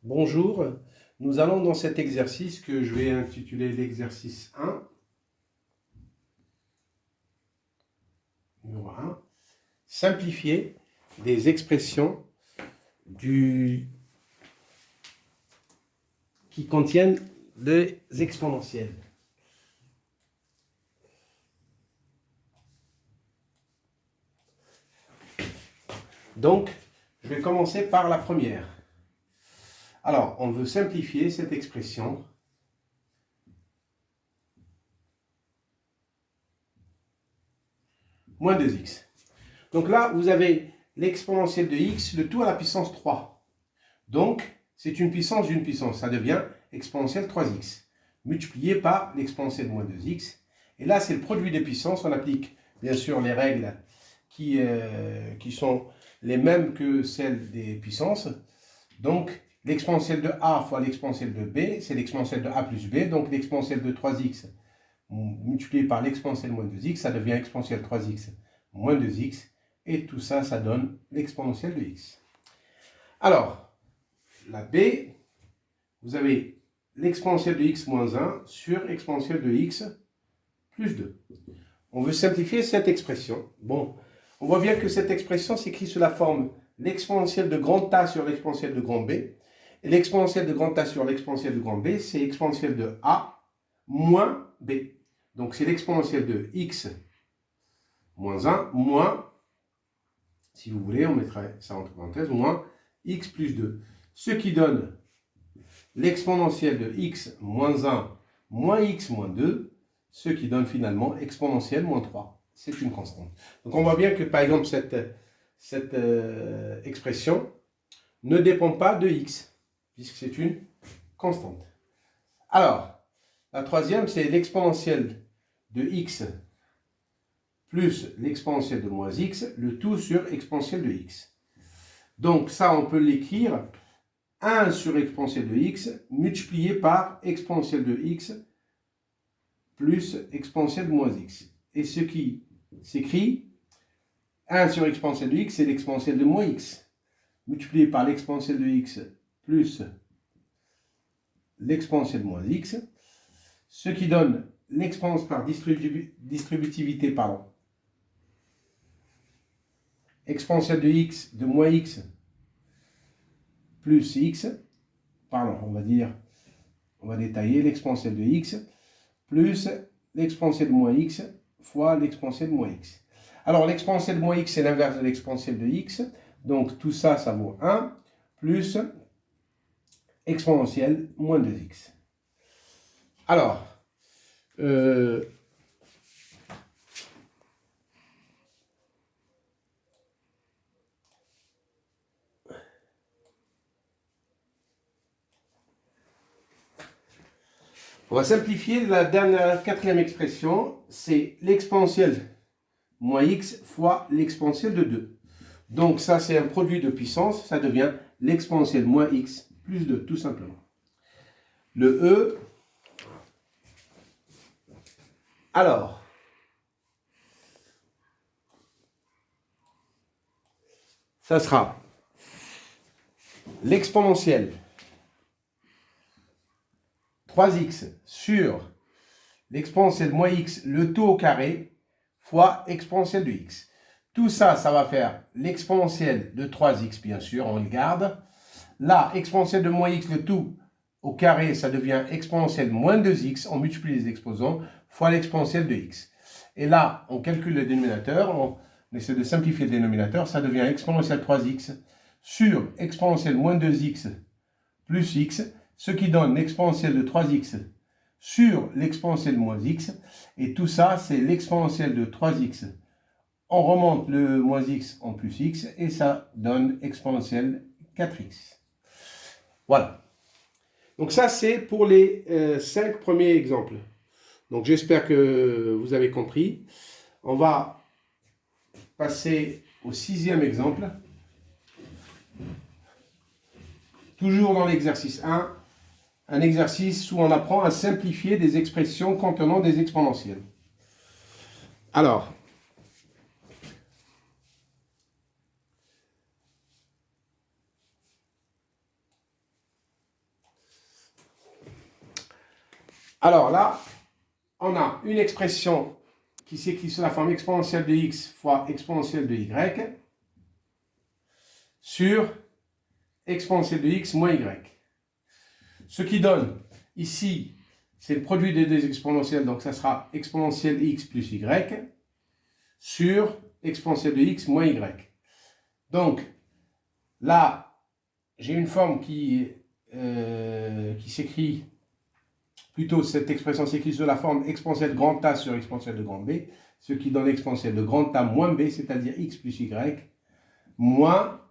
Bonjour, nous allons dans cet exercice que je vais intituler l'exercice 1, numéro 1, simplifier des expressions qui contiennent des exponentielles. Donc, je vais commencer par la première. Alors, on veut simplifier cette expression moins 2x. Donc là, vous avez l'exponentielle de x, le tout à la puissance 3. Donc, c'est une puissance d'une puissance. Ça devient exponentielle 3x, multiplié par l'exponentielle de moins 2x. Et là, c'est le produit des puissances. On applique, bien sûr, les règles qui sont les mêmes que celles des puissances. Donc, l'exponentielle de a fois l'exponentielle de b, c'est l'exponentielle de a plus b. Donc, l'exponentielle de 3x multiplié par l'exponentielle moins 2x, ça devient exponentielle 3x moins 2x. Et tout ça, ça donne l'exponentielle de x. Alors, la b, vous avez l'exponentielle de x moins 1 sur exponentielle de x plus 2. On veut simplifier cette expression. Bon, on voit bien que cette expression s'écrit sous la forme l'exponentielle de grand A sur l'exponentielle de grand B. Et l'exponentielle de grand A sur l'exponentielle de grand B, c'est exponentielle de A moins B. Donc, c'est l'exponentielle de x moins 1 moins, si vous voulez, on mettrait ça entre parenthèses, moins x plus 2. Ce qui donne l'exponentielle de x moins 1 moins x moins 2, ce qui donne finalement exponentielle moins 3. C'est une constante. Donc on voit bien que par exemple cette expression ne dépend pas de x, puisque c'est une constante. Alors, la troisième, c'est l'exponentielle de x plus l'exponentielle de moins x, le tout sur exponentielle de x. Donc ça, on peut l'écrire 1 sur exponentielle de x multiplié par exponentielle de x plus exponentielle de moins x. Et ce qui s'écrit 1 sur exponentielle de x, c'est l'exponentielle de moins x multiplié par l'exponentielle de x plus l'exponentielle de moins x, ce qui donne l'exponentielle par distributivité, exponentielle de x de moins x plus x, on va détailler l'exponentielle de x plus l'exponentielle de moins x fois l'exponentielle de moins x. Alors, l'exponentielle de moins x, c'est l'inverse de l'exponentielle de x. Donc, tout ça, ça vaut 1 plus exponentielle moins 2x. Alors, on va simplifier la quatrième expression. C'est l'exponentielle moins x fois l'exponentielle de 2. Donc ça, c'est un produit de puissance. Ça devient l'exponentielle moins x plus 2, tout simplement. Le E. Alors, ça sera l'exponentielle 3x sur l'exponentielle moins x, le tout au carré, fois exponentielle de x. Tout ça, ça va faire l'exponentielle de 3x, bien sûr, on le garde. Là, exponentielle de moins x, le tout au carré, ça devient exponentielle moins 2x, on multiplie les exposants, fois l'exponentielle de x. Et là, on calcule le dénominateur, on essaie de simplifier le dénominateur, ça devient exponentielle 3x sur exponentielle moins 2x plus x, ce qui donne l'exponentielle de 3x sur l'exponentielle moins x, et tout ça, c'est l'exponentielle de 3x. On remonte le moins x en plus x, et ça donne exponentielle 4x. Voilà. Donc ça, c'est pour les 5 premiers exemples. Donc j'espère que vous avez compris. On va passer au 6e exemple. Toujours dans l'exercice 1, un exercice où on apprend à simplifier des expressions contenant des exponentielles. Alors, Alors là, on a une expression qui s'écrit sous la forme exponentielle de x fois exponentielle de y sur exponentielle de x moins y. Ce qui donne ici, c'est le produit des deux exponentielles, donc ça sera exponentielle x plus y sur exponentielle de x moins y. Donc là, j'ai une forme qui s'écrit, plutôt cette expression s'écrit sous la forme exponentielle de grand A sur exponentielle de grand B, ce qui donne exponentielle de grand A moins B, c'est-à-dire x plus y, moins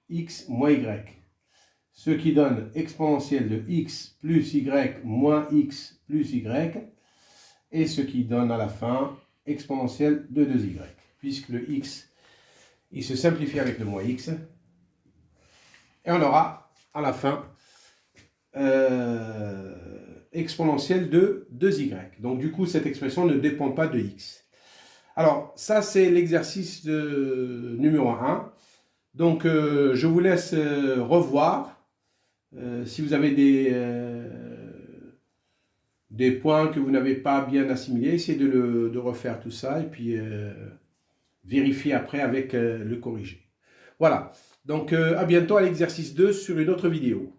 x moins y. Ce qui donne exponentielle de x plus y moins x plus y, et ce qui donne à la fin exponentielle de 2y, puisque le x, il se simplifie avec le moins x, et on aura à la fin exponentielle de 2y. Donc du coup, cette expression ne dépend pas de x. Alors, ça c'est l'exercice numéro 1. Donc, je vous laisse revoir. Si vous avez des points que vous n'avez pas bien assimilés, essayez de refaire tout ça et puis vérifier après avec le corrigé. Voilà, donc à bientôt à l'exercice 2 sur une autre vidéo.